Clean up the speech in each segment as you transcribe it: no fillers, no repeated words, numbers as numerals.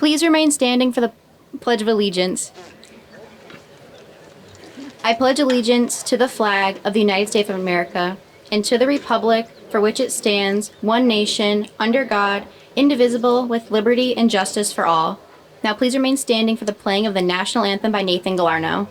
please remain standing for the Pledge of Allegiance. I pledge allegiance to the flag of the United States of America and to the republic for which it stands, one nation, under God, indivisible, with liberty and justice for all. Now please remain standing for the playing of the national anthem by Nathan Galarno.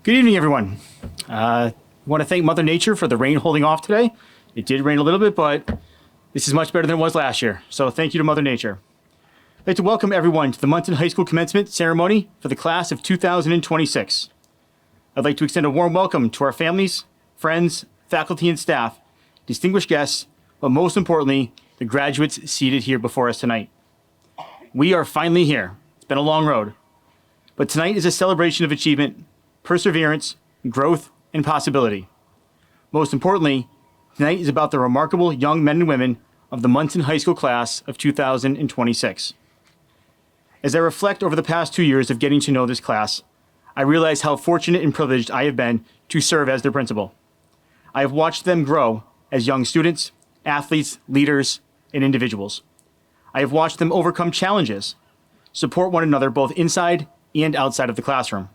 Good evening, everyone. I want to thank Mother Nature for the rain holding off today. It did rain a little bit, but this is much better than it was last year. So thank you to Mother Nature. I'd like to welcome everyone to the Monson High School commencement ceremony for the class of 2026. I'd like to extend a warm welcome to our families, friends, faculty, and staff, distinguished guests, but most importantly, the graduates seated here before us tonight. We are finally here. It's been a long road. But tonight is a celebration of achievement, perseverance, growth, and possibility. Most importantly, tonight is about the remarkable young men and women of the Monson High School class of 2026. As I reflect over the past 2 years of getting to know this class, I realize how fortunate and privileged I have been to serve as their principal. I have watched them grow as young students, athletes, leaders, and individuals. I have watched them overcome challenges, support one another both inside and outside of the classroom.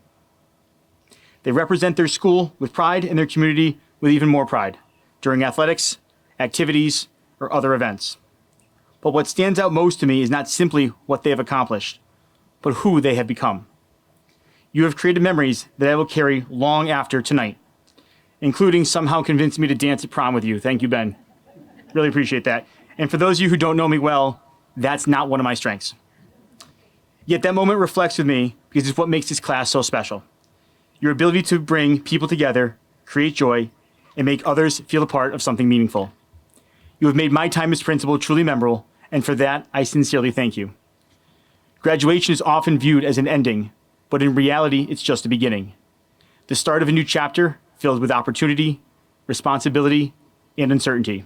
They represent their school with pride and their community with even more pride during athletics, activities, or other events. But what stands out most to me is not simply what they have accomplished, but who they have become. You have created memories that I will carry long after tonight, including somehow convincing me to dance at prom with you. Thank you, Ben. Really appreciate that. And for those of you who don't know me well, that's not one of my strengths. Yet that moment reflects with me because it's what makes this class so special. Your ability to bring people together, create joy, and make others feel a part of something meaningful. You have made my time as principal truly memorable, and for that, I sincerely thank you. Graduation is often viewed as an ending, but in reality, it's just a beginning. The start of a new chapter filled with opportunity, responsibility, and uncertainty.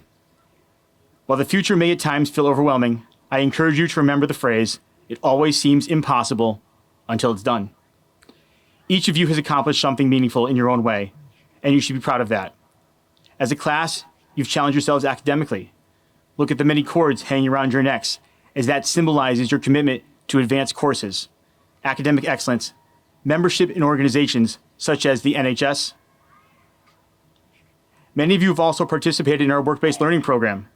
While the future may at times feel overwhelming, I encourage you to remember the phrase, "It always seems impossible until it's done." Each of you has accomplished something meaningful in your own way, and you should be proud of that. As a class, you've challenged yourselves academically. Look at the many cords hanging around your necks, as that symbolizes your commitment to advanced courses, academic excellence, membership in organizations such as the NHS. Many of you have also participated in our work-based learning program,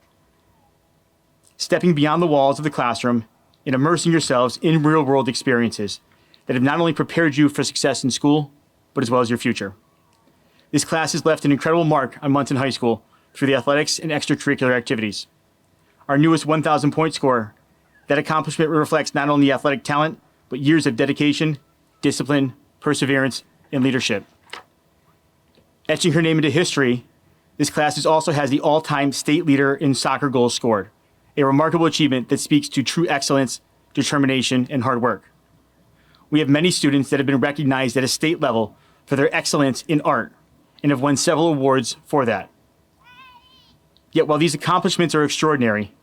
stepping beyond the walls of the classroom and immersing yourselves in real-world experiences that have not only prepared you for success in school, but as well as your future. This class has left an incredible mark on Monson High School through the athletics and extracurricular activities. Our newest 1,000-point score, that accomplishment reflects not only athletic talent, but years of dedication, discipline, perseverance, and leadership. Etching her name into history, this class also has the all-time state leader in soccer goals scored, a remarkable achievement that speaks to true excellence, determination, and hard work. We have many students that have been recognized at a state level for their excellence in art and have won several awards for that. Yet while these accomplishments are extraordinary,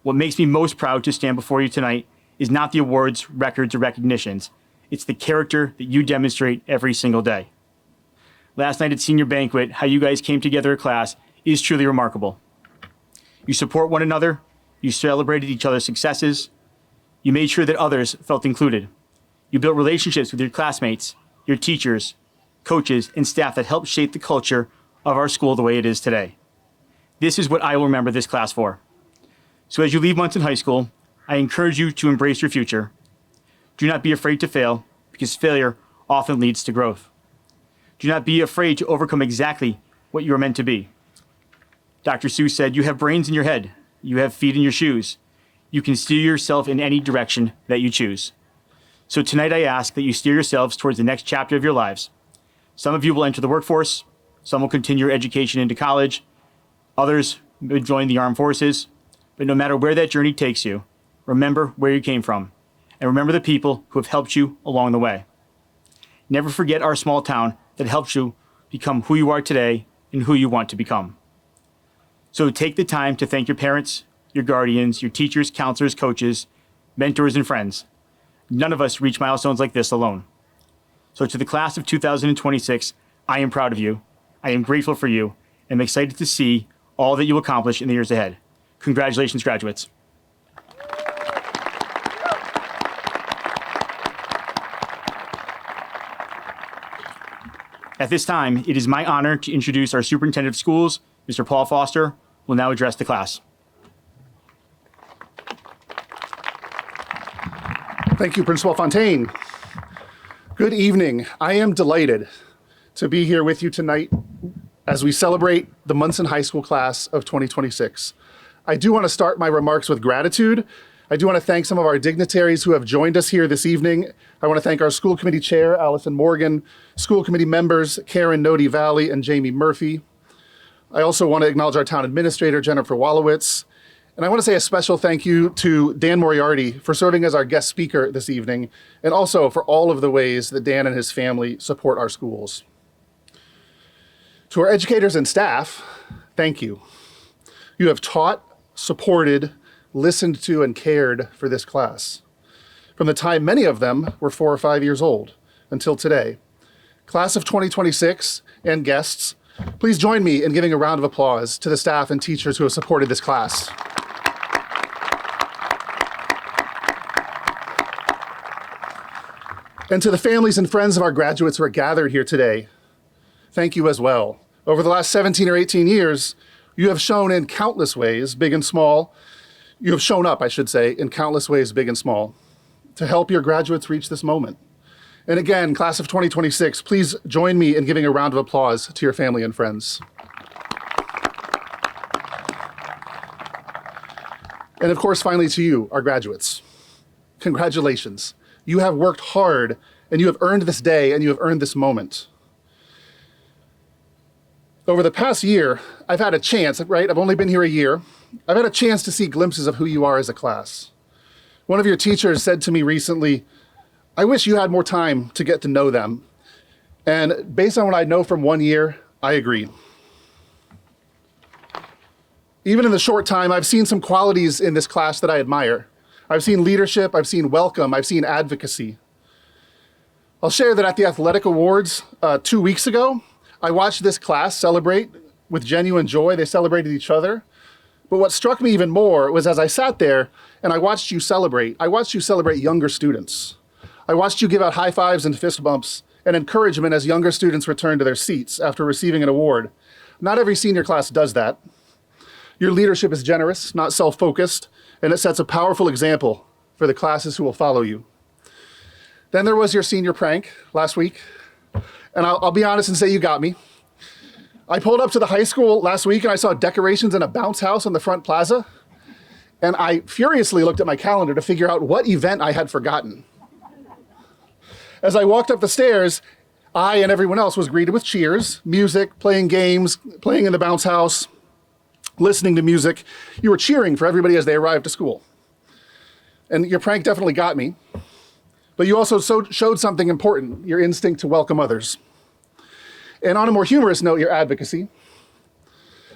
what makes me most proud to stand before you tonight is not the awards, records, or recognitions. It's the character that you demonstrate every single day. Last night at senior banquet, how you guys came together as a class is truly remarkable. You support one another, you celebrated each other's successes, you made sure that others felt included. You built relationships with your classmates, your teachers, coaches, and staff that helped shape the culture of our school the way it is today. This is what I will remember this class for. So as you leave Monson High School, I encourage you to embrace your future. Do not be afraid to fail, because failure often leads to growth. Do not be afraid to overcome exactly what you are meant to be. Dr. Seuss said, "You have brains in your head. You have feet in your shoes. You can steer yourself in any direction that you choose." So tonight I ask that you steer yourselves towards the next chapter of your lives. Some of you will enter the workforce. Some will continue your education into college. Others will join the armed forces. But no matter where that journey takes you, remember where you came from. And remember the people who have helped you along the way. Never forget our small town that helped you become who you are today and who you want to become. So take the time to thank your parents, your guardians, your teachers, counselors, coaches, mentors, and friends. None of us reach milestones like this alone. So to the class of 2026, I am proud of you. I am grateful for you, and I'm excited to see all that you will accomplish in the years ahead. Congratulations, graduates. At this time, it is my honor to introduce our Superintendent of Schools, Mr. Paul Foster, who will now address the class. Thank you, Principal Fontaine. Good evening. I am delighted to be here with you tonight as we celebrate the Monson High School class of 2026. I do want to start my remarks with gratitude. I do want to thank some of our dignitaries who have joined us here this evening. I want to thank our school committee chair, Allison Morgan, school committee members, Karen Nody Valley and Jamie Murphy. I also want to acknowledge our town administrator, Jennifer Wallowitz. And I want to say a special thank you to Dan Moriarty for serving as our guest speaker this evening, and also for all of the ways that Dan and his family support our schools. To our educators and staff, thank you. You have taught, supported, listened to, and cared for this class. From the time many of them were 4 or 5 years old until today. Class of 2026 and guests, please join me in giving a round of applause to the staff and teachers who have supported this class. And to the families and friends of our graduates who are gathered here today, thank you as well. Over the last 17 or 18 years, you have shown in countless ways, big and small, you have shown up, I should say, in countless ways, big and small, to help your graduates reach this moment. And again, class of 2026, please join me in giving a round of applause to your family and friends. And of course, finally to you, our graduates. Congratulations. You have worked hard, and you have earned this day, and you have earned this moment. Over the past year, I've had a chance, right? I've only been here a year. I've had a chance to see glimpses of who you are as a class. One of your teachers said to me recently, "I wish you had more time to get to know them." And based on what I know from 1 year, I agree. Even in the short time, I've seen some qualities in this class that I admire. I've seen leadership, I've seen welcome, I've seen advocacy. I'll share that at the Athletic Awards 2 weeks ago, I watched this class celebrate with genuine joy. They celebrated each other. But what struck me even more was as I sat there and I watched you celebrate younger students. I watched you give out high fives and fist bumps and encouragement as younger students returned to their seats after receiving an award. Not every senior class does that. Your leadership is generous, not self-focused, and it sets a powerful example for the classes who will follow you. Then there was your senior prank last week, and I'll be honest and say you got me. I pulled up to the high school last week and I saw decorations and a bounce house on the front plaza, and I furiously looked at my calendar to figure out what event I had forgotten. As I walked up the stairs, I and everyone else was greeted with cheers, music, playing games, playing in the bounce house, listening to music. You were cheering for everybody as they arrived to school. And your prank definitely got me. But you also showed something important, your instinct to welcome others. And on a more humorous note, your advocacy.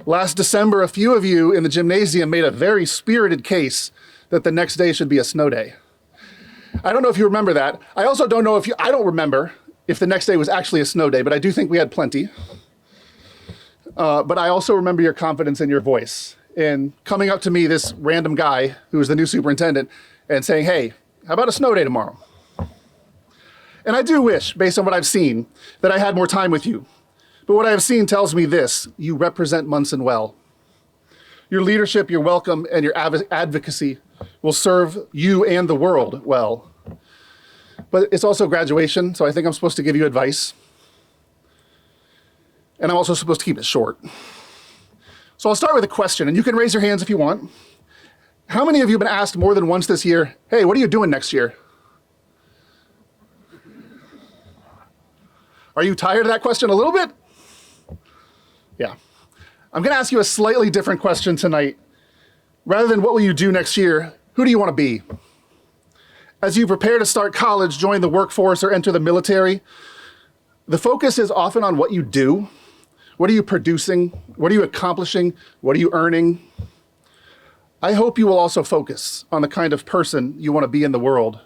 Last December, a few of you in the gymnasium made a very spirited case that the next day should be a snow day. I don't know if you remember that. I also don't know I don't remember if the next day was actually a snow day, but I do think we had plenty. But I also remember your confidence in your voice in coming up to me, this random guy who was the new superintendent, and saying, hey, how about a snow day tomorrow? And I do wish, based on what I've seen, that I had more time with you. But what I have seen tells me this: you represent Monson well. Your leadership, your welcome, and your advocacy will serve you and the world well. But it's also graduation, so I think I'm supposed to give you advice. And I'm also supposed to keep it short. So I'll start with a question, and you can raise your hands if you want. How many of you have been asked more than once this year, hey, what are you doing next year? Are you tired of that question a little bit? Yeah. I'm going to ask you a slightly different question tonight. Rather than what will you do next year, who do you want to be? As you prepare to start college, join the workforce, or enter the military, the focus is often on what you do. What are you producing? What are you accomplishing? What are you earning? I hope you will also focus on the kind of person you want to be in the world.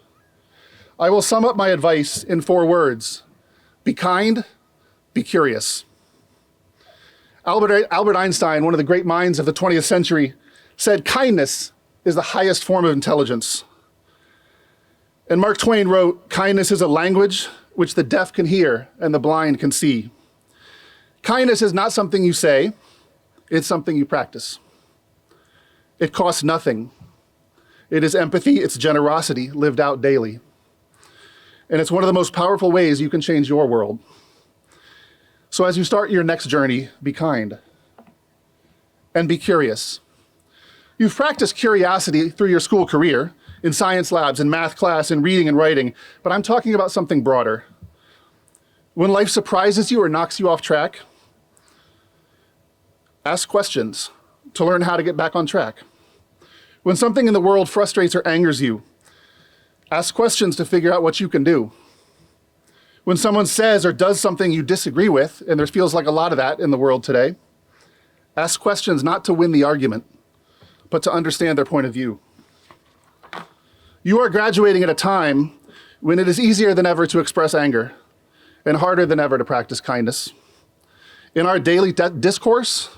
I will sum up my advice in 4 words. Be kind, be curious. Albert Einstein, one of the great minds of the 20th century, said kindness is the highest form of intelligence. And Mark Twain wrote, kindness is a language which the deaf can hear and the blind can see. Kindness is not something you say, it's something you practice. It costs nothing. It is empathy, it's generosity lived out daily. And it's one of the most powerful ways you can change your world. So as you start your next journey, be kind and be curious. You've practiced curiosity through your school career, in science labs, in math class, in reading and writing, but I'm talking about something broader. When life surprises you or knocks you off track, ask questions to learn how to get back on track. When something in the world frustrates or angers you, ask questions to figure out what you can do. When someone says or does something you disagree with, and there feels like a lot of that in the world today, ask questions not to win the argument, but to understand their point of view. You are graduating at a time when it is easier than ever to express anger and harder than ever to practice kindness. In our daily discourse,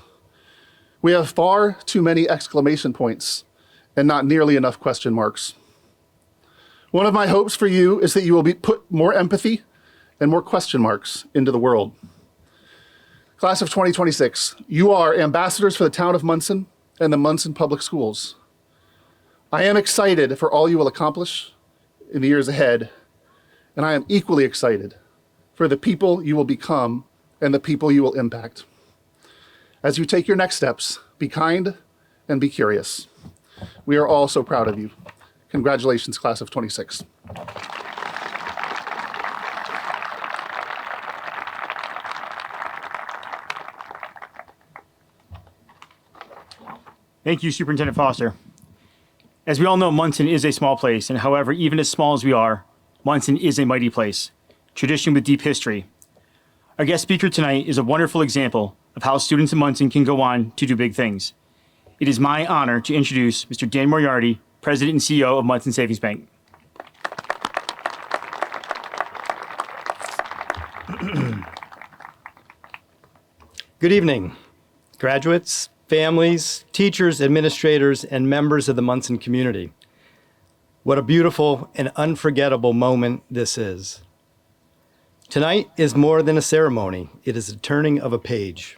we have far too many exclamation points and not nearly enough question marks. One of my hopes for you is that you will put more empathy and more question marks into the world. Class of 2026, you are ambassadors for the town of Monson and the Monson Public Schools. I am excited for all you will accomplish in the years ahead, and I am equally excited for the people you will become and the people you will impact. As you take your next steps, be kind and be curious. We are all so proud of you. Congratulations, class of 26. Thank you, Superintendent Foster. As we all know, Monson is a small place, and however, even as small as we are, Monson is a mighty place, tradition with deep history. Our guest speaker tonight is a wonderful example of how students in Monson can go on to do big things. It is my honor to introduce Mr. Dan Moriarty, President and CEO of Monson Savings Bank. Good evening, graduates, families, teachers, administrators, and members of the Monson community. What a beautiful and unforgettable moment this is. Tonight is more than a ceremony. It is the turning of a page.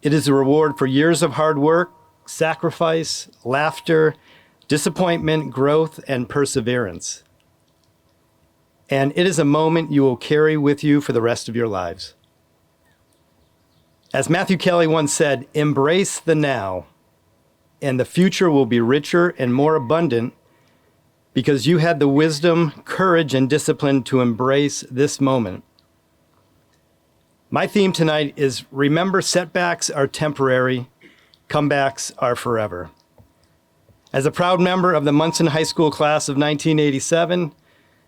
It is a reward for years of hard work, sacrifice, laughter, disappointment, growth, and perseverance. And it is a moment you will carry with you for the rest of your lives. As Matthew Kelly once said, embrace the now, and the future will be richer and more abundant because you had the wisdom, courage, and discipline to embrace this moment. My theme tonight is remember setbacks are temporary, comebacks are forever. As a proud member of the Monson High School class of 1987,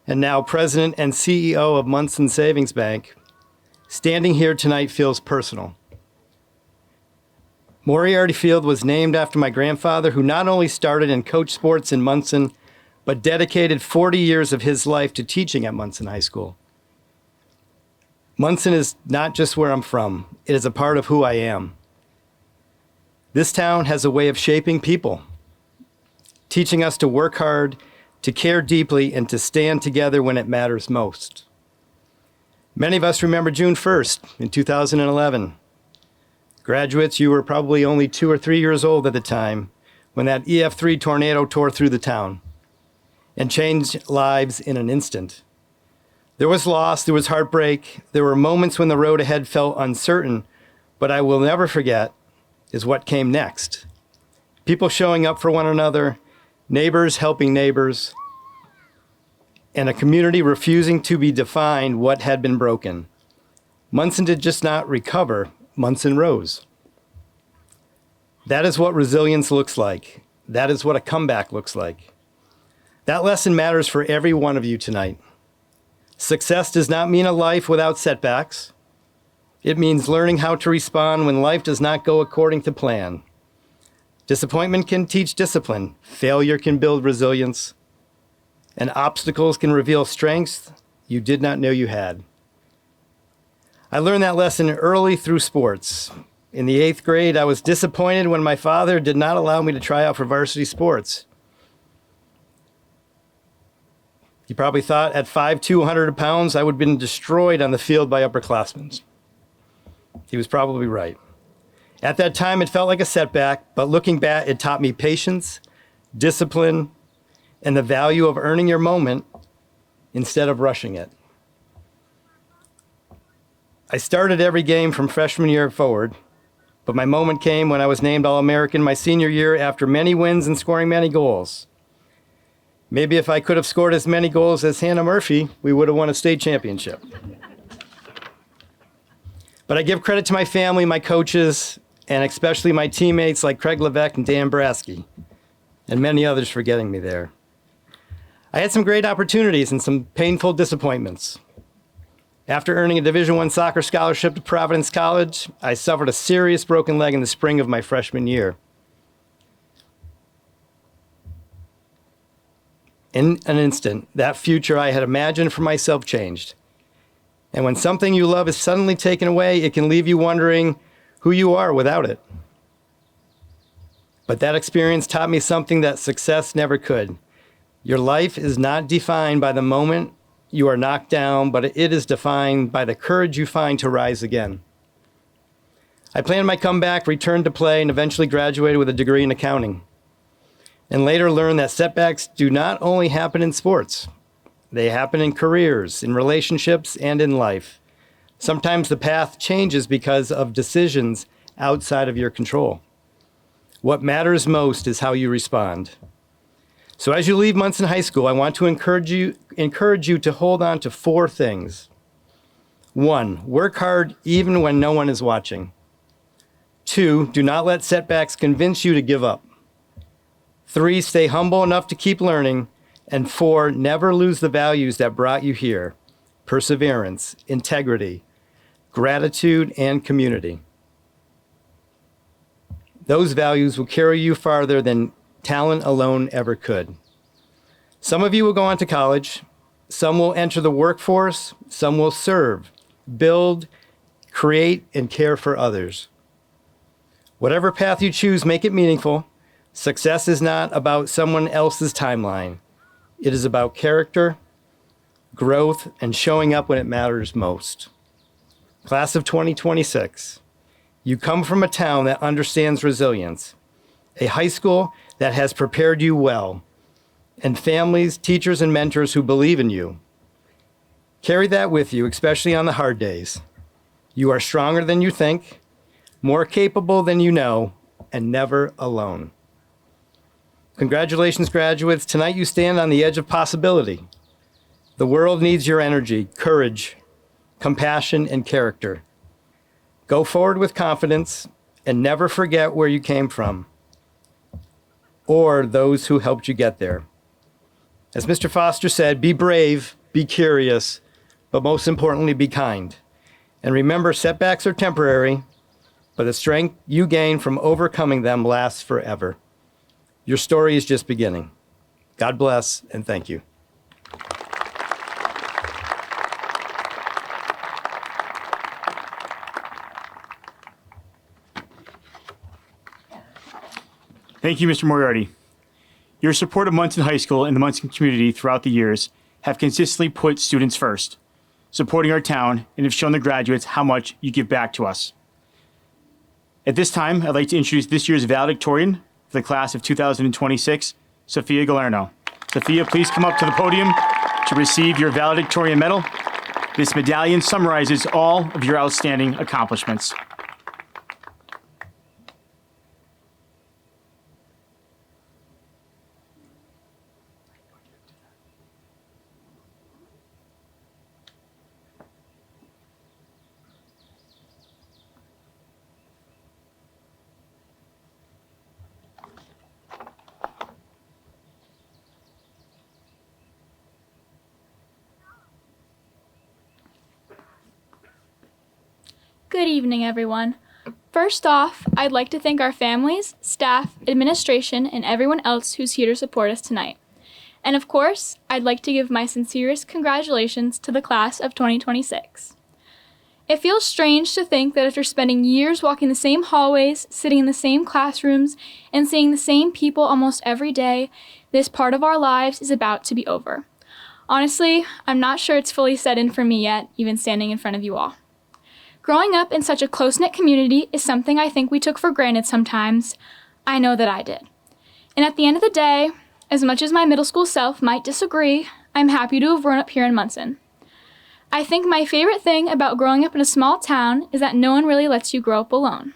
and now president and CEO of Monson Savings Bank, Standing here tonight feels personal. Moriarty Field was named after my grandfather, who not only started and coached sports in Monson, but dedicated 40 years of his life to teaching at Monson High School. Monson is not just where I'm from, it is a part of who I am. This town has a way of shaping people, teaching us to work hard, to care deeply, and to stand together when it matters most. Many of us remember June 1st in 2011. Graduates, you were probably only 2 or 3 years old at the time when that EF3 tornado tore through the town and changed lives in an instant. There was loss, there was heartbreak, there were moments when the road ahead felt uncertain, but I will never forget is what came next. People showing up for one another, neighbors helping neighbors, and a community refusing to be defined what had been broken. Monson did just not recover, Monson rose. That is what resilience looks like. That is what a comeback looks like. That lesson matters for every one of you tonight. Success does not mean a life without setbacks. It means learning how to respond when life does not go according to plan. Disappointment can teach discipline. Failure can build resilience. And obstacles can reveal strengths you did not know you had. I learned that lesson early through sports. In the 8th grade, I was disappointed when my father did not allow me to try out for varsity sports. He probably thought at 5'2", 100 pounds, I would have been destroyed on the field by upperclassmen. He was probably right. At that time, it felt like a setback, but looking back, it taught me patience, discipline, and the value of earning your moment instead of rushing it. I started every game from freshman year forward, but my moment came when I was named All-American my senior year after many wins and scoring many goals. Maybe if I could have scored as many goals as Hannah Murphy, we would have won a state championship. But I give credit to my family, my coaches, and especially my teammates like Craig Levesque and Dan Brasky, and many others for getting me there. I had some great opportunities and some painful disappointments. After earning a Division I soccer scholarship to Providence College, I suffered a serious broken leg in the spring of my freshman year. In an instant, that future I had imagined for myself changed. And when something you love is suddenly taken away, it can leave you wondering who you are without it. But that experience taught me something that success never could. Your life is not defined by the moment you are knocked down, but it is defined by the courage you find to rise again. I planned my comeback, returned to play, and eventually graduated with a degree in accounting. And later learned that setbacks do not only happen in sports. They happen in careers, in relationships, and in life. Sometimes the path changes because of decisions outside of your control. What matters most is how you respond. So as you leave Monson High School, I want to encourage you to hold on to 4 things. 1, work hard even when no one is watching. 2, do not let setbacks convince you to give up. 3, stay humble enough to keep learning. And 4, never lose the values that brought you here: perseverance, integrity, gratitude, and community. Those values will carry you farther than talent alone ever could. Some of you will go on to college, some will enter the workforce, some will serve, build, create, and care for others. Whatever path you choose, make it meaningful. Success is not about someone else's timeline. It is about character, growth, and showing up when it matters most. Class of 2026, you come from a town that understands resilience, a high school that has prepared you well, and families, teachers, and mentors who believe in you. Carry that with you, especially on the hard days. You are stronger than you think, more capable than you know, and never alone. Congratulations, graduates. Tonight you stand on the edge of possibility. The world needs your energy, courage, compassion, and character. Go forward with confidence and never forget where you came from or those who helped you get there. As Mr. Foster said, be brave, be curious, but most importantly, be kind. And remember, setbacks are temporary, but the strength you gain from overcoming them lasts forever. Your story is just beginning. God bless, and thank you. Thank you, Mr. Moriarty. Your support of Monson High School and the Monson community throughout the years have consistently put students first, supporting our town, and have shown the graduates how much you give back to us. At this time, I'd like to introduce this year's valedictorian for the class of 2026, Sophia Galerno. Sophia, please come up to the podium to receive your valedictorian medal. This medallion summarizes all of your outstanding accomplishments. Good evening, everyone. First off, I'd like to thank our families, staff, administration, and everyone else who's here to support us tonight. And of course, I'd like to give my sincerest congratulations to the class of 2026. It feels strange to think that after spending years walking the same hallways, sitting in the same classrooms, and seeing the same people almost every day, this part of our lives is about to be over. Honestly, I'm not sure it's fully set in for me yet, even standing in front of you all. Growing up in such a close-knit community is something I think we took for granted sometimes. I know that I did. And at the end of the day, as much as my middle school self might disagree, I'm happy to have grown up here in Monson. I think my favorite thing about growing up in a small town is that no one really lets you grow up alone.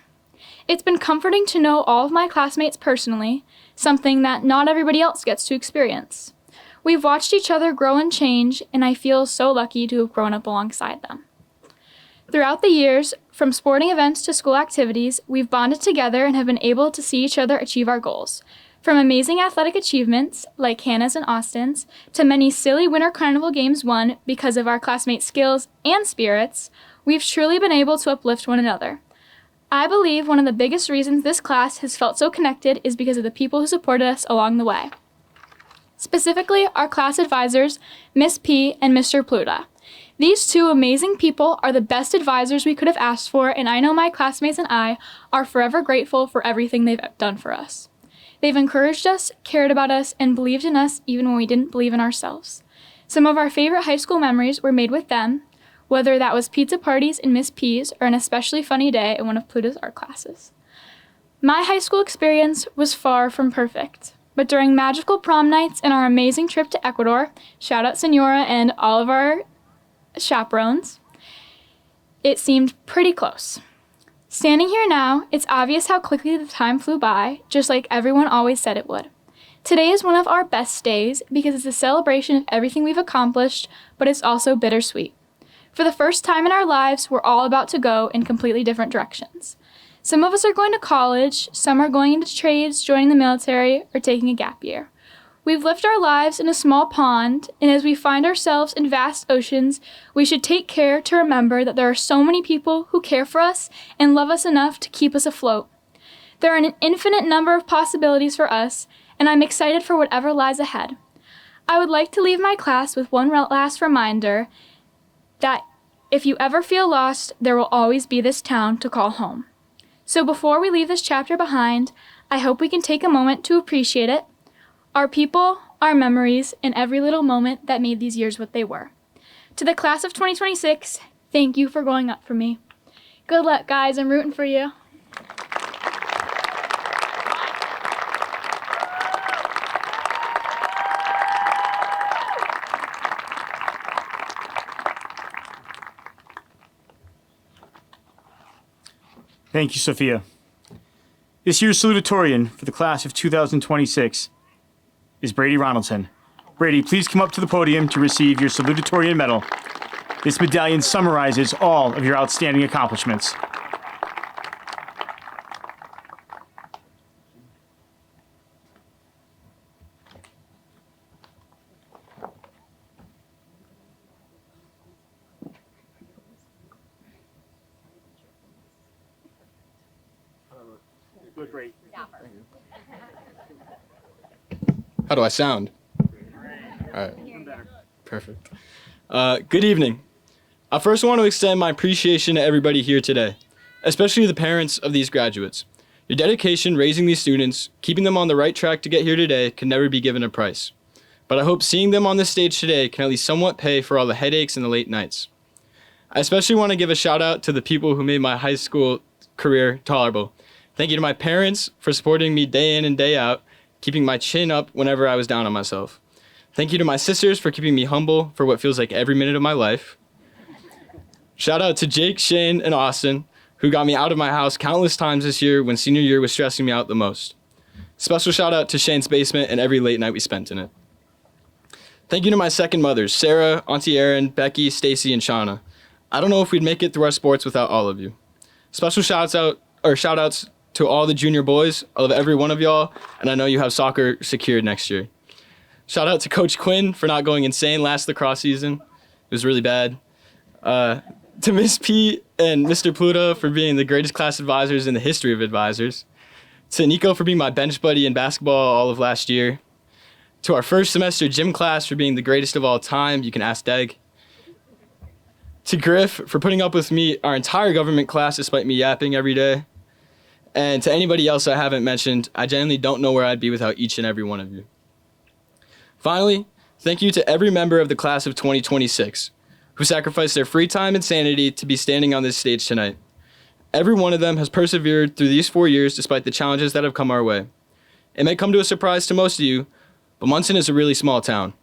It's been comforting to know all of my classmates personally, something that not everybody else gets to experience. We've watched each other grow and change, and I feel so lucky to have grown up alongside them. Throughout the years, from sporting events to school activities, we've bonded together and have been able to see each other achieve our goals. From amazing athletic achievements, like Hannah's and Austin's, to many silly winter carnival games won because of our classmates' skills and spirits, we've truly been able to uplift one another. I believe one of the biggest reasons this class has felt so connected is because of the people who supported us along the way. Specifically, our class advisors, Miss P and Mr. Pluta. These two amazing people are the best advisors we could have asked for, and I know my classmates and I are forever grateful for everything they've done for us. They've encouraged us, cared about us, and believed in us even when we didn't believe in ourselves. Some of our favorite high school memories were made with them, whether that was pizza parties in Miss P's or an especially funny day in one of Pluta's art classes. My high school experience was far from perfect, but during magical prom nights and our amazing trip to Ecuador, shout out Senora and all of our chaperones, it seemed pretty close. Standing here now, it's obvious how quickly the time flew by, just like everyone always said it would. Today is one of our best days because it's a celebration of everything we've accomplished, but it's also bittersweet. For the first time in our lives, we're all about to go in completely different directions. Some of us are going to college, some are going into trades, joining the military, or taking a gap year. We've lived our lives in a small pond, and as we find ourselves in vast oceans, we should take care to remember that there are so many people who care for us and love us enough to keep us afloat. There are an infinite number of possibilities for us, and I'm excited for whatever lies ahead. I would like to leave my class with one last reminder that if you ever feel lost, there will always be this town to call home. So before we leave this chapter behind, I hope we can take a moment to appreciate it, our people, our memories, and every little moment that made these years what they were. To the class of 2026, thank you for growing up for me. Good luck, guys. I'm rooting for you. Thank you, Sophia. This year's salutatorian for the class of 2026 is Brady Ronaldson. Brady, please come up to the podium to receive your salutatorian medal. This medallion summarizes all of your outstanding accomplishments. Great. How do I sound? All right. Perfect. Good evening. I first want to extend my appreciation to everybody here today, especially the parents of these graduates. Your dedication raising these students, keeping them on the right track to get here today, can never be given a price. But I hope seeing them on this stage today can at least somewhat pay for all the headaches and the late nights. I especially want to give a shout out to the people who made my high school career tolerable. Thank you to my parents for supporting me day in and day out, keeping my chin up whenever I was down on myself. Thank you to my sisters for keeping me humble for what feels like every minute of my life. Shout out to Jake, Shane, and Austin, who got me out of my house countless times this year when senior year was stressing me out the most. Special shout out to Shane's basement and every late night we spent in it. Thank you to my second mothers, Sarah, Auntie Erin, Becky, Stacy, and Shauna. I don't know if we'd make it through our sports without all of you. Special shout outs to all the junior boys. I love every one of y'all, and I know you have soccer secured next year. Shout out to Coach Quinn for not going insane last lacrosse season. It was really bad. To Miss P and Mr. Pluto for being the greatest class advisors in the history of advisors. To Nico for being my bench buddy in basketball all of last year. To our first semester gym class for being the greatest of all time. You can ask Deg. To Griff for putting up with me our entire government class despite me yapping every day. And to anybody else I haven't mentioned, I genuinely don't know where I'd be without each and every one of you. Finally, thank you to every member of the class of 2026 who sacrificed their free time and sanity to be standing on this stage tonight. Every one of them has persevered through these 4 years despite the challenges that have come our way. It may come to a surprise to most of you, but Monson is a really small town.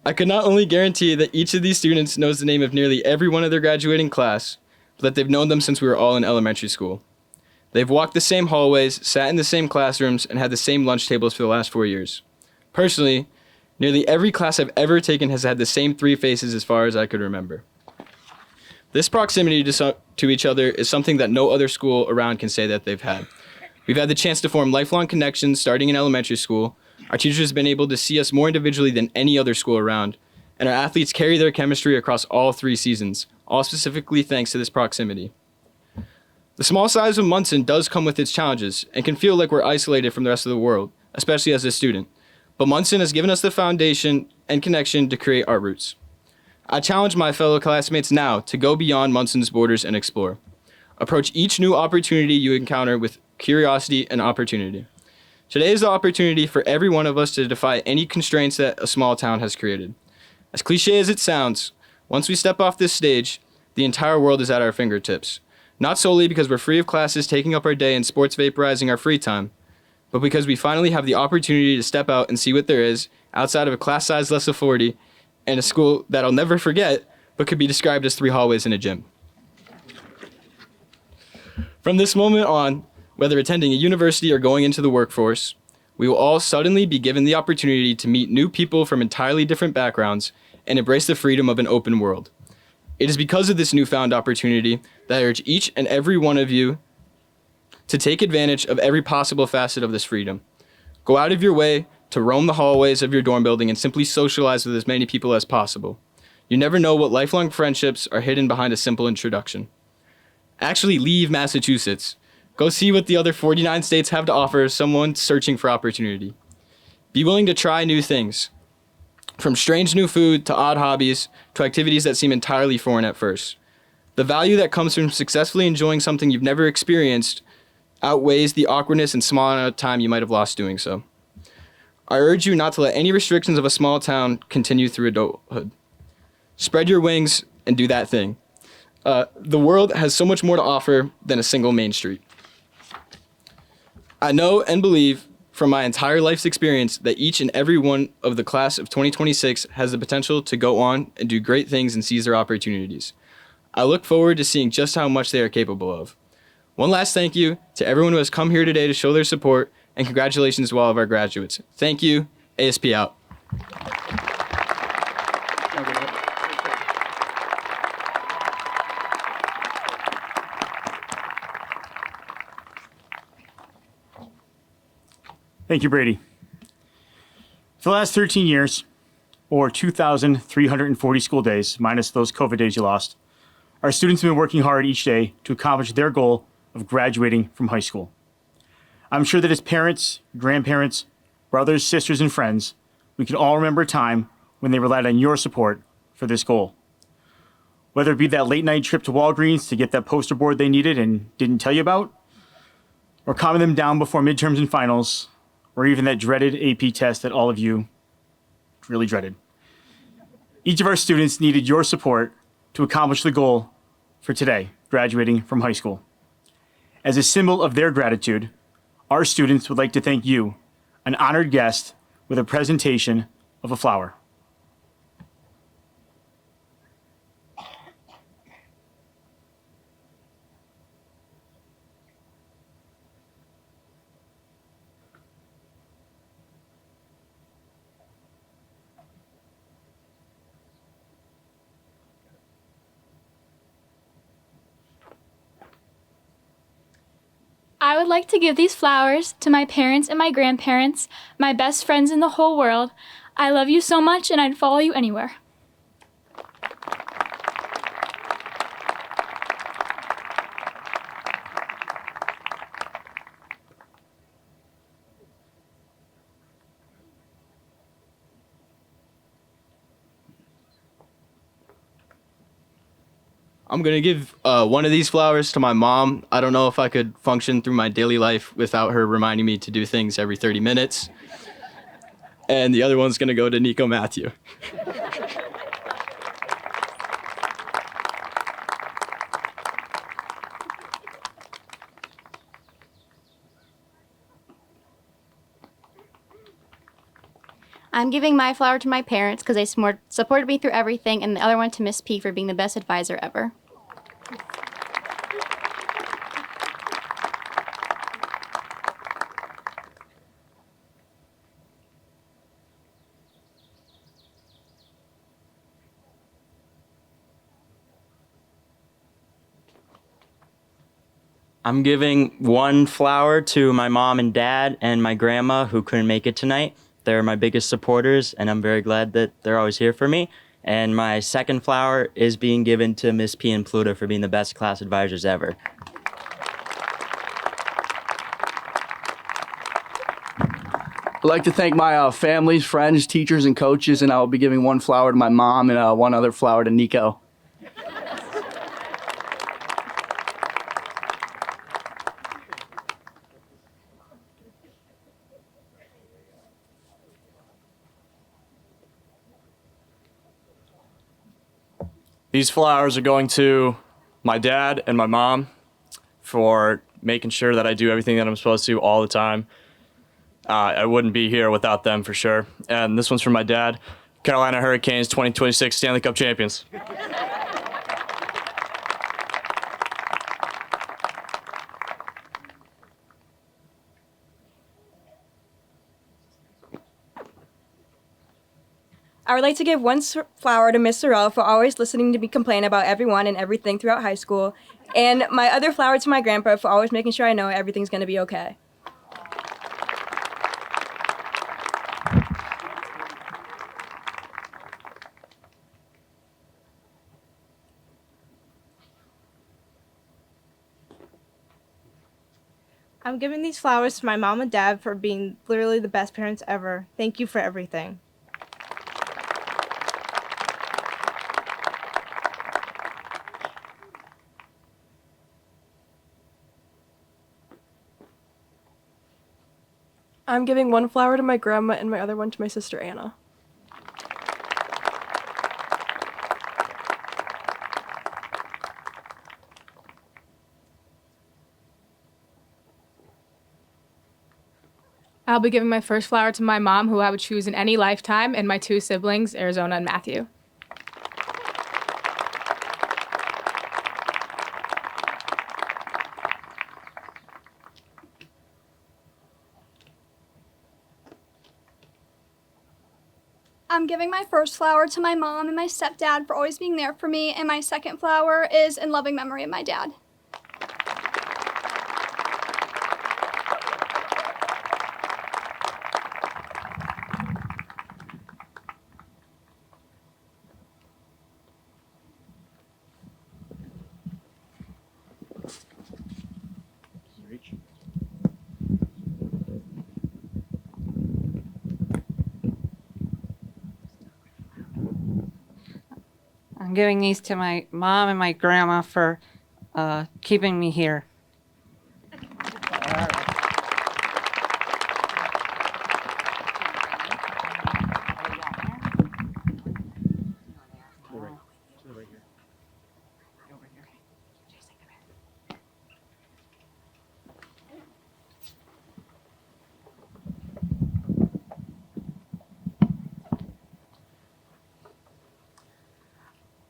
I could not only guarantee that each of these students knows the name of nearly every one of their graduating class, but that they've known them since we were all in elementary school. They've walked the same hallways, sat in the same classrooms, and had the same lunch tables for the last 4 years. Personally, nearly every class I've ever taken has had the same 3 faces as far as I could remember. This proximity to each other is something that no other school around can say that they've had. We've had the chance to form lifelong connections starting in elementary school. Our teachers have been able to see us more individually than any other school around, and our athletes carry their chemistry across all 3 seasons, all specifically thanks to this proximity. The small size of Monson does come with its challenges and can feel like we're isolated from the rest of the world, especially as a student. But Monson has given us the foundation and connection to create our roots. I challenge my fellow classmates now to go beyond Monson's borders and explore. Approach each new opportunity you encounter with curiosity and opportunity. Today is the opportunity for every one of us to defy any constraints that a small town has created. As cliche as it sounds, once we step off this stage, the entire world is at our fingertips. Not solely because we're free of classes taking up our day and sports vaporizing our free time, but because we finally have the opportunity to step out and see what there is outside of a class size less of 40 and a school that I'll never forget, but could be described as 3 hallways and a gym. From this moment on, whether attending a university or going into the workforce, we will all suddenly be given the opportunity to meet new people from entirely different backgrounds and embrace the freedom of an open world. It is because of this newfound opportunity that I urge each and every one of you to take advantage of every possible facet of this freedom. Go out of your way to roam the hallways of your dorm building and simply socialize with as many people as possible. You never know what lifelong friendships are hidden behind a simple introduction. Actually leave Massachusetts. Go see what the other 49 states have to offer someone searching for opportunity. Be willing to try new things. From strange new food to odd hobbies to activities that seem entirely foreign at first. The value that comes from successfully enjoying something you've never experienced outweighs the awkwardness and small amount of time you might have lost doing so. I urge you not to let any restrictions of a small town continue through adulthood. Spread your wings and do that thing. The world has so much more to offer than a single main street. I know and believe from my entire life's experience that each and every one of the class of 2026 has the potential to go on and do great things and seize their opportunities. I look forward to seeing just how much they are capable of. One last thank you to everyone who has come here today to show their support, and congratulations to all of our graduates. Thank you. ASP out. Thank you, Brady. For the last 13 years, or 2,340 school days, minus those COVID days you lost, our students have been working hard each day to accomplish their goal of graduating from high school. I'm sure that as parents, grandparents, brothers, sisters, and friends, we can all remember a time when they relied on your support for this goal. Whether it be that late night trip to Walgreens to get that poster board they needed and didn't tell you about, or calming them down before midterms and finals, or even that dreaded AP test that all of you really dreaded. Each of our students needed your support to accomplish the goal for today, graduating from high school. As a symbol of their gratitude, our students would like to thank you, an honored guest, with a presentation of a flower. I would like to give these flowers to my parents and my grandparents, my best friends in the whole world. I love you so much and I'd follow you anywhere. I'm gonna give one of these flowers to my mom. I don't know if I could function through my daily life without her reminding me to do things every 30 minutes. And the other one's gonna go to Nico Matthew. I'm giving my flower to my parents because they supported me through everything, and the other one to Miss P for being the best advisor ever. I'm giving one flower to my mom and dad and my grandma who couldn't make it tonight. They're my biggest supporters, and I'm very glad that they're always here for me. And my second flower is being given to Miss P and Pluto for being the best class advisors ever. I'd like to thank my families, friends, teachers, and coaches, and I'll be giving one flower to my mom and one other flower to Nico. These flowers are going to my dad and my mom for making sure that I do everything that I'm supposed to all the time. I wouldn't be here without them for sure. And this one's from my dad, Carolina Hurricanes 2026 Stanley Cup champions. I would like to give one flower to Miss Sorrell for always listening to me complain about everyone and everything throughout high school, and my other flower to my grandpa for always making sure I know everything's going to be okay. I'm giving these flowers to my mom and dad for being literally the best parents ever. Thank you for everything. I'm giving one flower to my grandma and my other one to my sister Anna. I'll be giving my first flower to my mom, who I would choose in any lifetime, and my two siblings, Arizona and Matthew. I'm giving my first flower to my mom and my stepdad for always being there for me, and my second flower is in loving memory of my dad. I'm giving these to my mom and my grandma for keeping me here.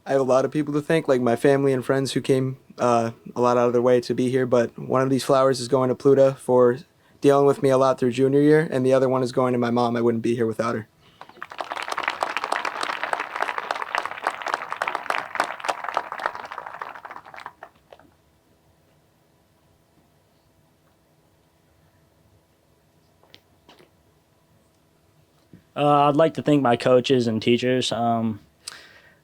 I have a lot of people to thank, like my family and friends who came a lot out of their way to be here, but one of these flowers is going to Pluta for dealing with me a lot through junior year, and the other one is going to my mom. I wouldn't be here without her. I'd like to thank my coaches and teachers.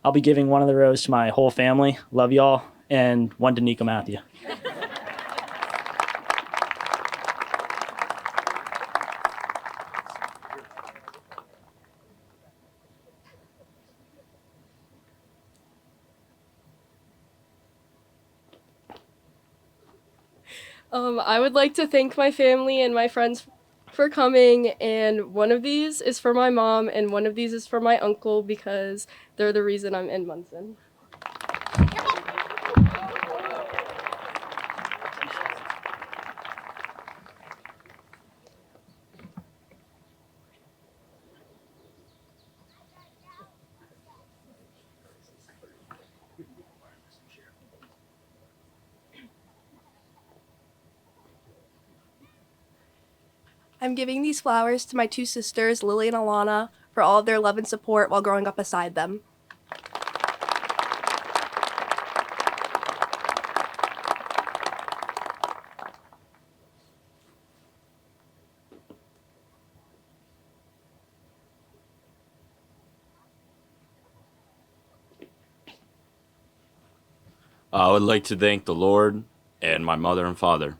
I'll be giving one of the roses to my whole family. Love y'all. And one to Nico Matthew. I would like to thank my family and my friends for coming, and one of these is for my mom and one of these is for my uncle because they're the reason I'm in Monson. I'm giving these flowers to my two sisters, Lily and Alana, for all of their love and support while growing up beside them. I would like to thank the Lord and my mother and father.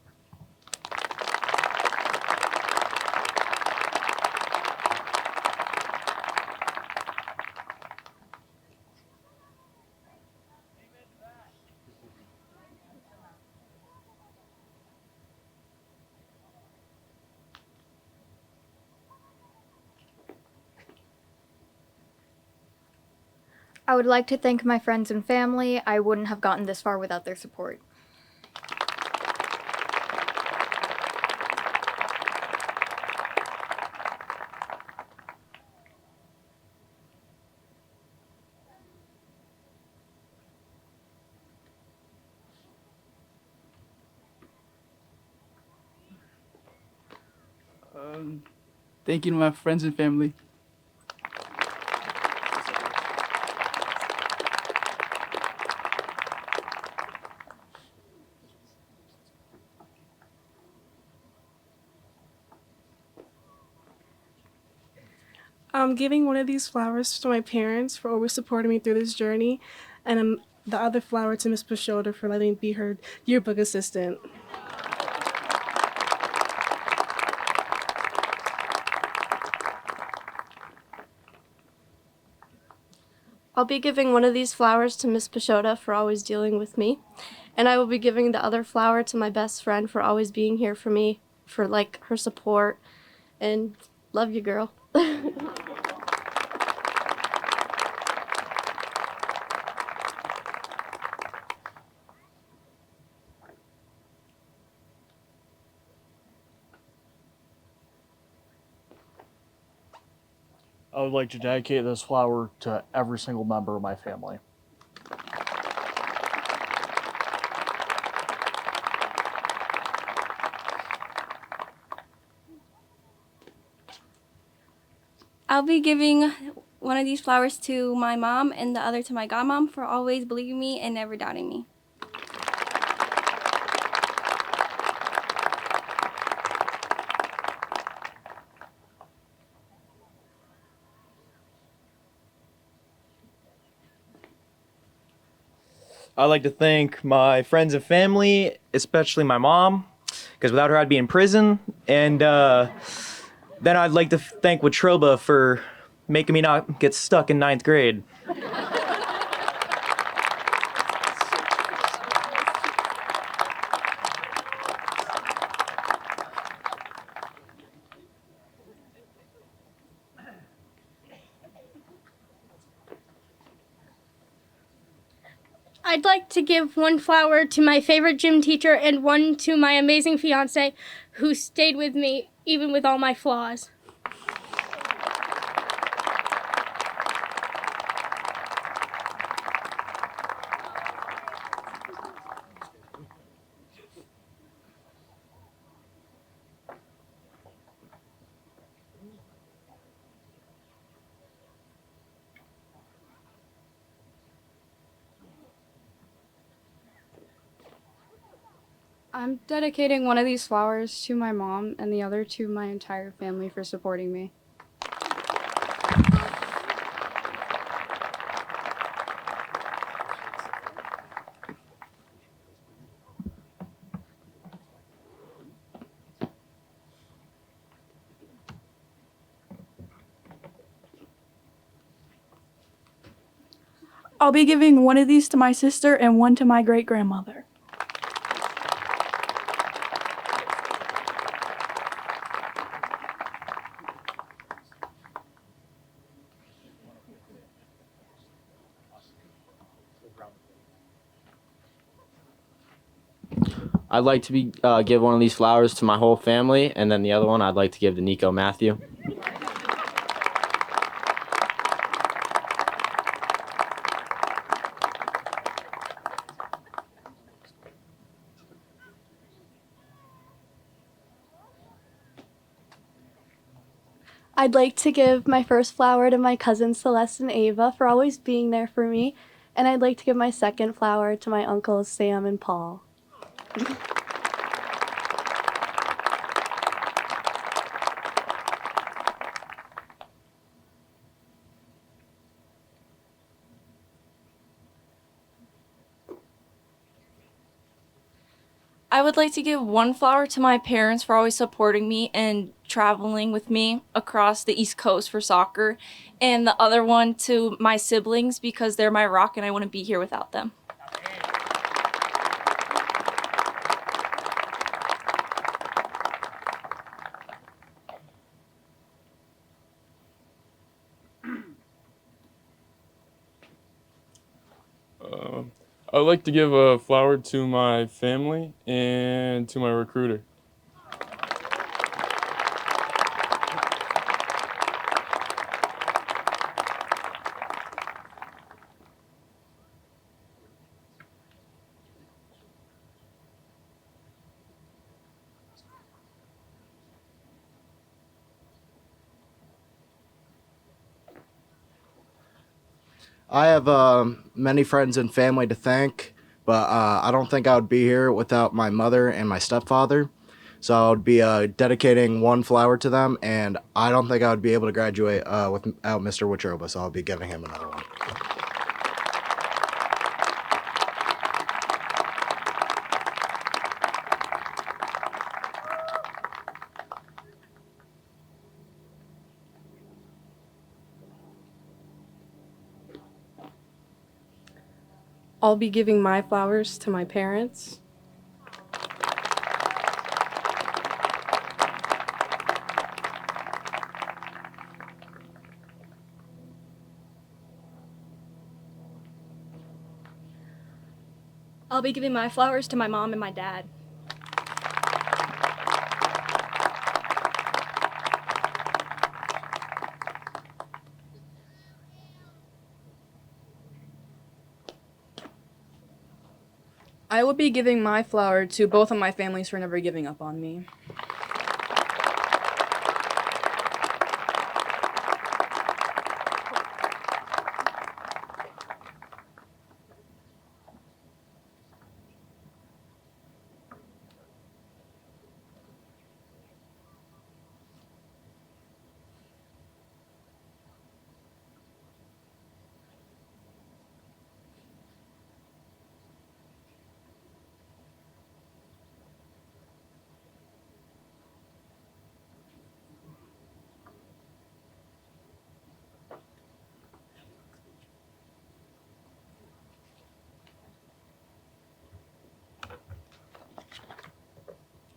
I would like to thank my friends and family. I wouldn't have gotten this far without their support. Thank you to my friends and family. I'm giving one of these flowers to my parents for always supporting me through this journey, and the other flower to Miss Pashota for letting me be her yearbook assistant. I'll be giving one of these flowers to Miss Pashota for always dealing with me, and I will be giving the other flower to my best friend for always being here for me, for like her support, and love you, girl. I would like to dedicate this flower to every single member of my family. I'll be giving one of these flowers to my mom and the other to my godmom for always believing me and never doubting me. I'd like to thank my friends and family, especially my mom, because without her I'd be in prison. And then I'd like to thank Watroba for making me not get stuck in 9th grade. I'd like to give one flower to my favorite gym teacher and one to my amazing fiance who stayed with me even with all my flaws. I'm dedicating one of these flowers to my mom and the other to my entire family for supporting me. I'll be giving one of these to my sister and one to my great-grandmother. I'd like to give one of these flowers to my whole family, and then the other one I'd like to give to Nico Matthew. I'd like to give my first flower to my cousins Celeste and Ava for always being there for me, and I'd like to give my second flower to my uncles Sam and Paul. I would like to give one flower to my parents for always supporting me and traveling with me across the East Coast for soccer, and the other one to my siblings because they're my rock and I wouldn't be here without them. I'd like to give a flower to my family and to my recruiter. I have many friends and family to thank, but I don't think I would be here without my mother and my stepfather. So I would be dedicating one flower to them, and I don't think I would be able to graduate without Mr. Wicharova, so I'll be giving him another one. I'll be giving my flowers to my parents. I'll be giving my flowers to my mom and my dad. I will be giving my flower to both of my families for never giving up on me.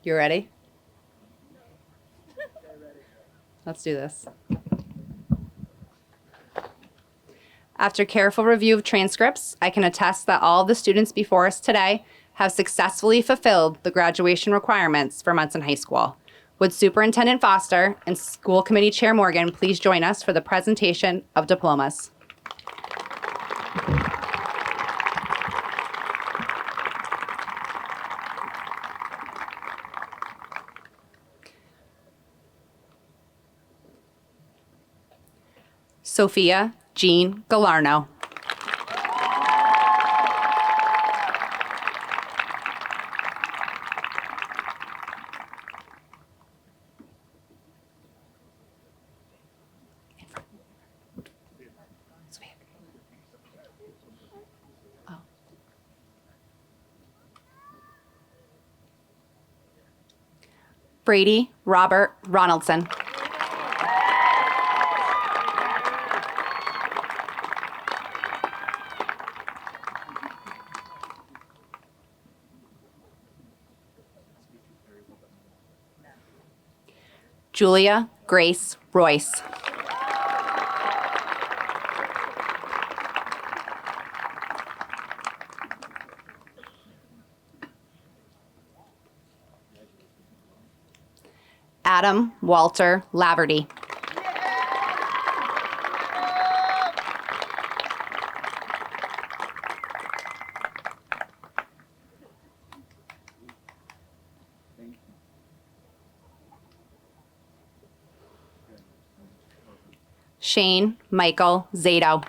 You ready? Let's do this. After careful review of transcripts, I can attest that all of the students before us today have successfully fulfilled the graduation requirements for Monson High School. Would Superintendent Foster and School Committee Chair Morgan please join us for the presentation of diplomas? Sophia Jean Galarno. Brady Robert Ronaldson. Julia Grace Royce. Adam Walter Laverty. Shane Michael Zato.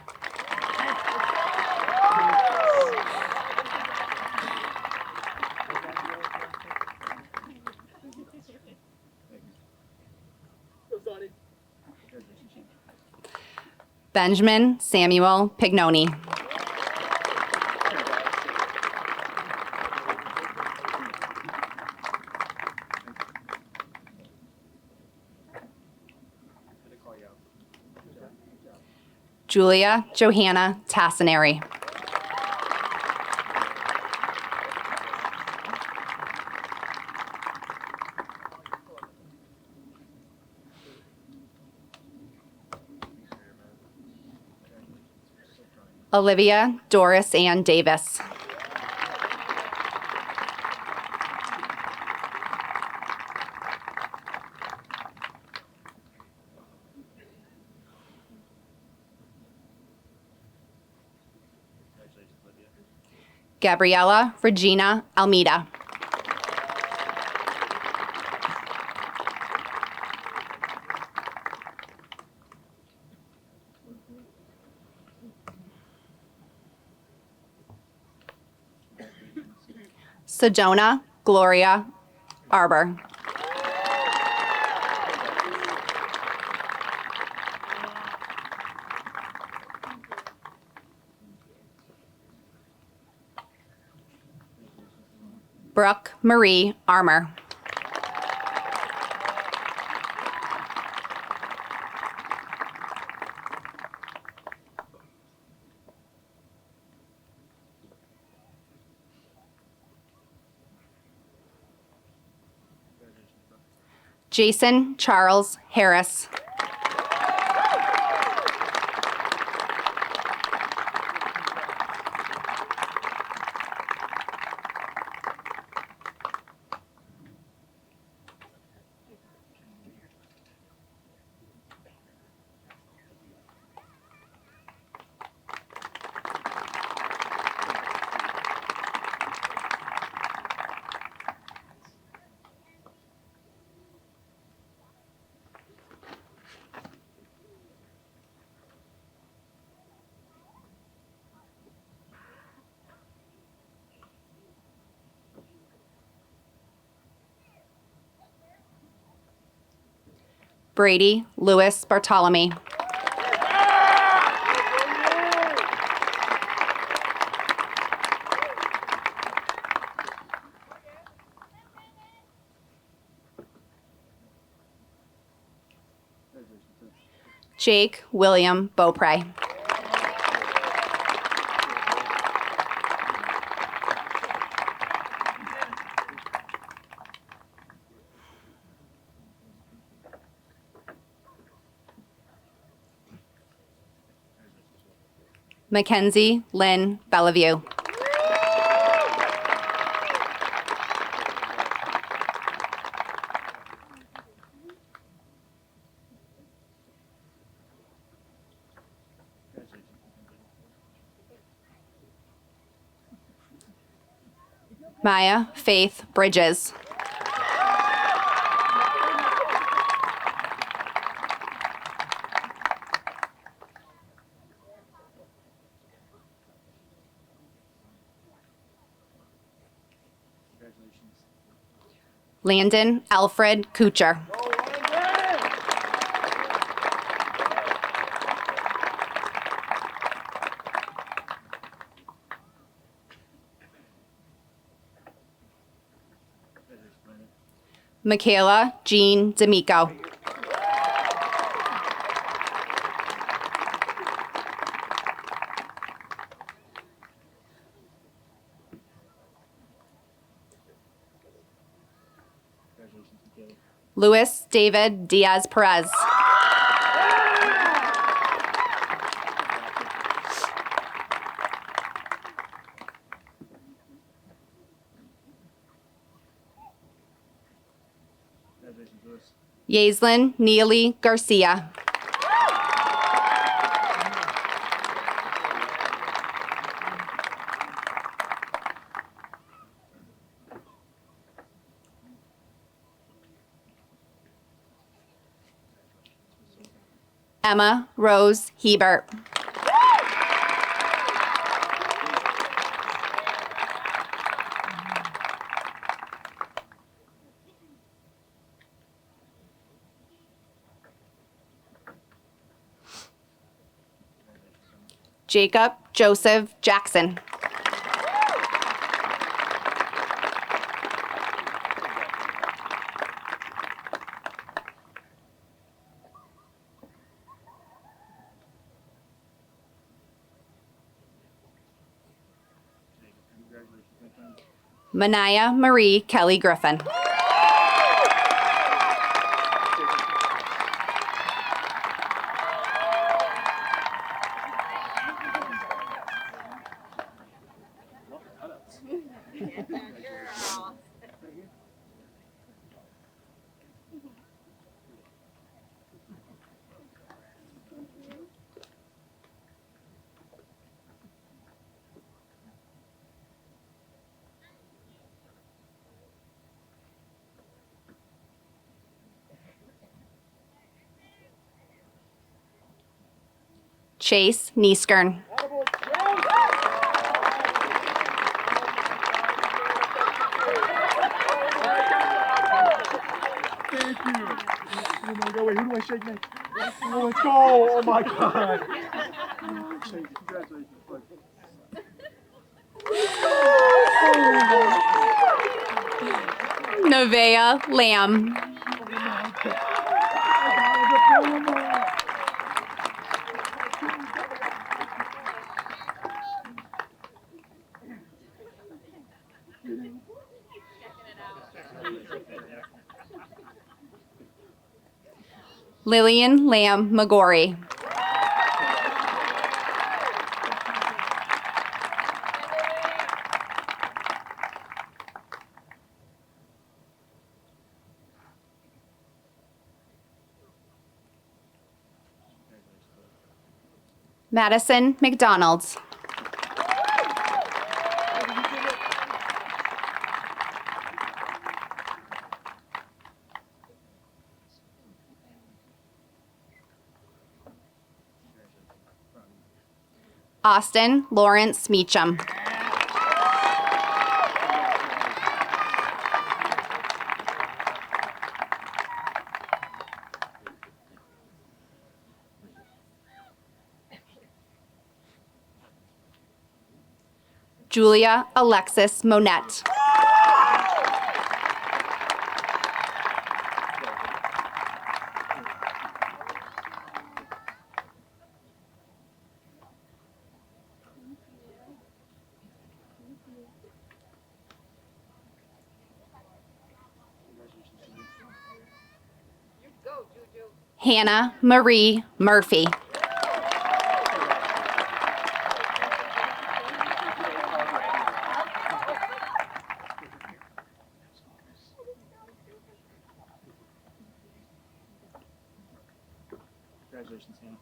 Benjamin Samuel Pignoni. Julia Johanna Tassinari. Olivia Doris Ann Davis. Gabriela Regina Almeida. Sedona Gloria Arbor. Brooke Marie Armour. Jason Charles Harris. Brady Lewis Bartolome. Jake William Beaupre. Mackenzie Lynn Bellevue. Maya Faith Bridges. Landon Alfred Kucher. Michaela Jean D'Amico. Luis David Diaz Perez. Yaslin Neely Garcia. Emma Rose Hebert. Jacob Joseph Jackson. Manaya Marie Kelly Griffin. Chase Nieskern. Thank you. Oh my God, wait, who do I shake next? Oh, let's go. Oh my God. Congratulations. Nevaeh Lamb. Lillian Lamb McGorry. Madison McDonald. Austin Lawrence Meacham. Julia Alexis Monette. Hannah Marie Murphy. Congratulations, Hannah.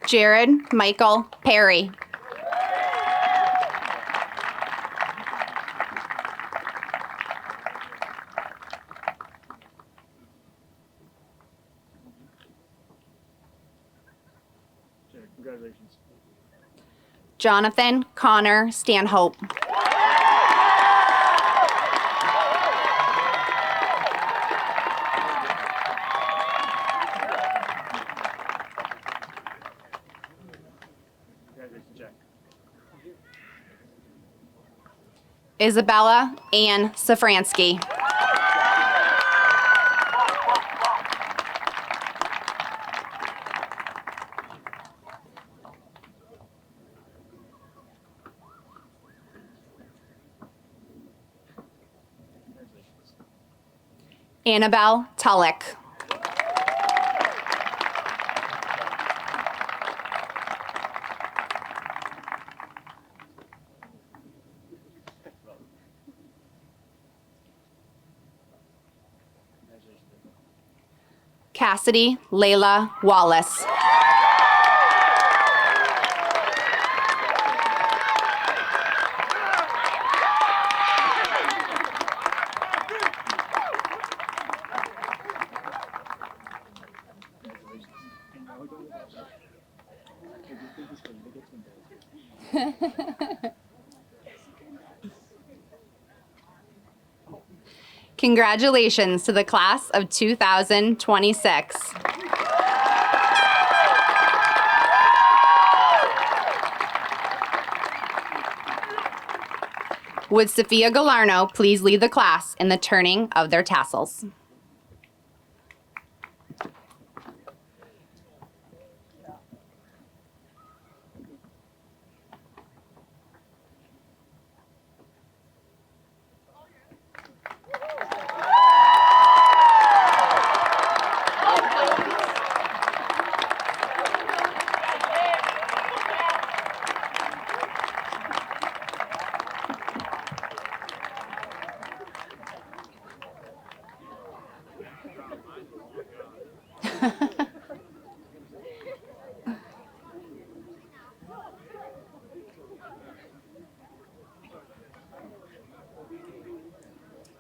Jared Michael Perry. Jared, congratulations. Jonathan Connor Stanhope. Congratulations, Jack. Isabella Ann Safransky. Annabelle Tullock. Cassidy Layla Wallace. Congratulations to the class of 2026. Would Sophia Galarno please lead the class in the turning of their tassels?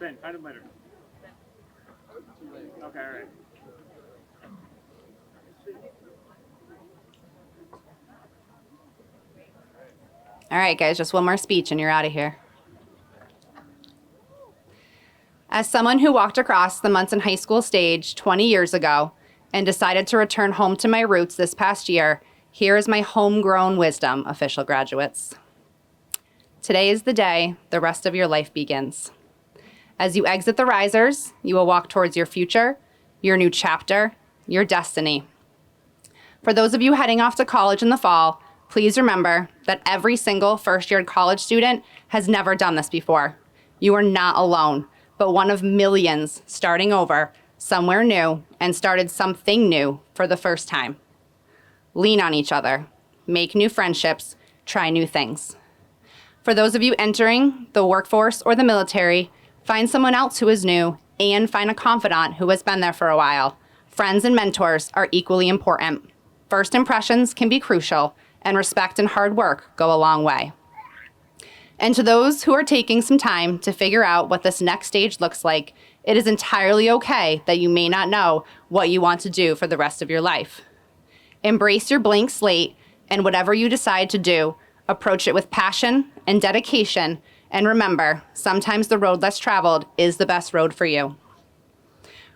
Ben, find him later. Okay, all right. All right, guys, just one more speech and you're out of here. As someone who walked across the Monson High School stage 20 years ago and decided to return home to my roots this past year, here is my homegrown wisdom, official graduates. Today is the day the rest of your life begins. As you exit the risers, you will walk towards your future, your new chapter, your destiny. For those of you heading off to college in the fall, please remember that every single first-year college student has never done this before. You are not alone, but one of millions starting over somewhere new and started something new for the first time. Lean on each other, make new friendships, try new things. For those of you entering the workforce or the military, find someone else who is new and find a confidant who has been there for a while. Friends and mentors are equally important. First impressions can be crucial, and respect and hard work go a long way. And to those who are taking some time to figure out what this next stage looks like, it is entirely okay that you may not know what you want to do for the rest of your life. Embrace your blank slate, and whatever you decide to do, approach it with passion and dedication, and remember, sometimes the road less traveled is the best road for you.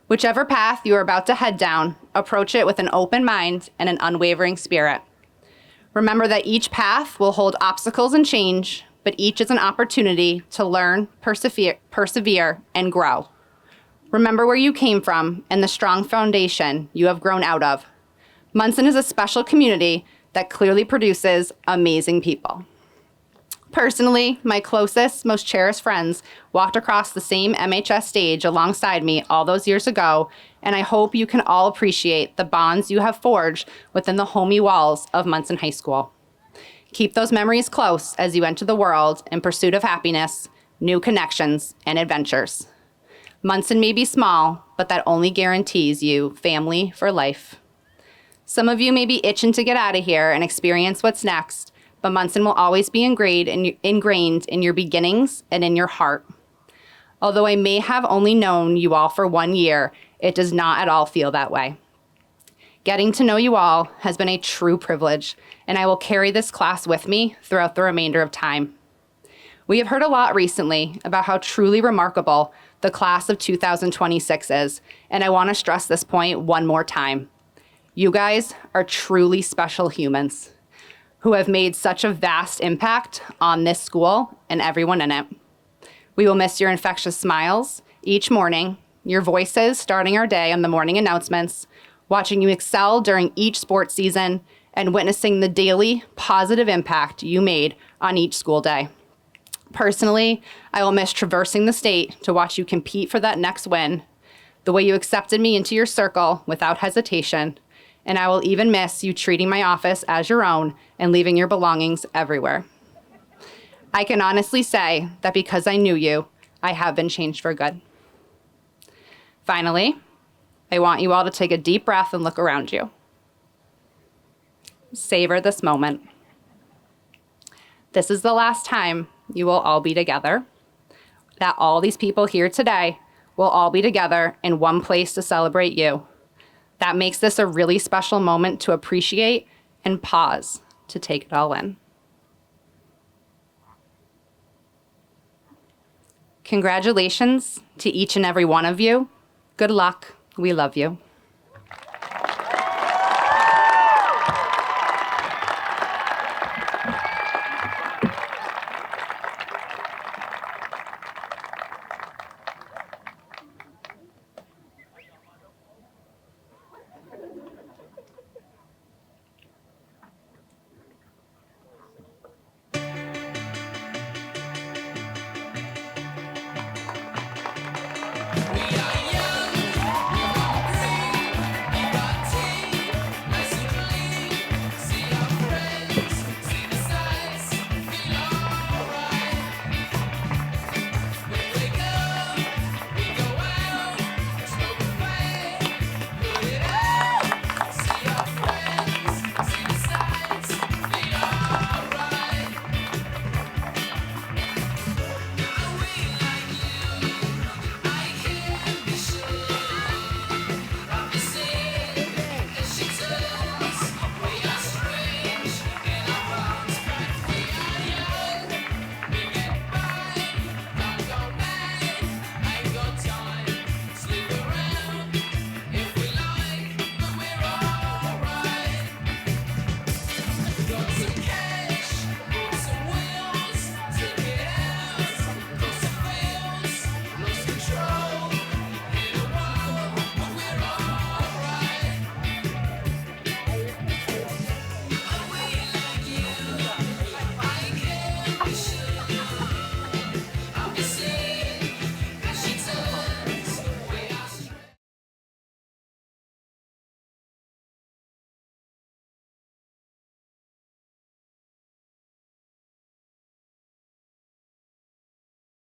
Whichever path you are about to head down, approach it with an open mind and an unwavering spirit. Remember that each path will hold obstacles and change, but each is an opportunity to learn, persevere, and grow. Remember where you came from and the strong foundation you have grown out of. Monson is a special community that clearly produces amazing people. Personally, my closest, most cherished friends walked across the same MHS stage alongside me all those years ago, and I hope you can all appreciate the bonds you have forged within the homey walls of Monson High School. Keep those memories close as you enter the world in pursuit of happiness, new connections, and adventures. Monson may be small, but that only guarantees you family for life. Some of you may be itching to get out of here and experience what's next, but Monson will always be ingrained in your beginnings and in your heart. Although I may have only known you all for 1 year, it does not at all feel that way. Getting to know you all has been a true privilege, and I will carry this class with me throughout the remainder of time. We have heard a lot recently about how truly remarkable the class of 2026 is, and I want to stress this point one more time. You guys are truly special humans who have made such a vast impact on this school and everyone in it. We will miss your infectious smiles each morning, your voices starting our day on the morning announcements, watching you excel during each sports season, and witnessing the daily positive impact you made on each school day. Personally, I will miss traversing the state to watch you compete for that next win, the way you accepted me into your circle without hesitation, and I will even miss you treating my office as your own and leaving your belongings everywhere. I can honestly say that because I knew you, I have been changed for good. Finally, I want you all to take a deep breath and look around you. Savor this moment. This is the last time you will all be together, that all these people here today will all be together in one place to celebrate you. That makes this a really special moment to appreciate and pause to take it all in. Congratulations to each and every one of you. Good luck. We love you.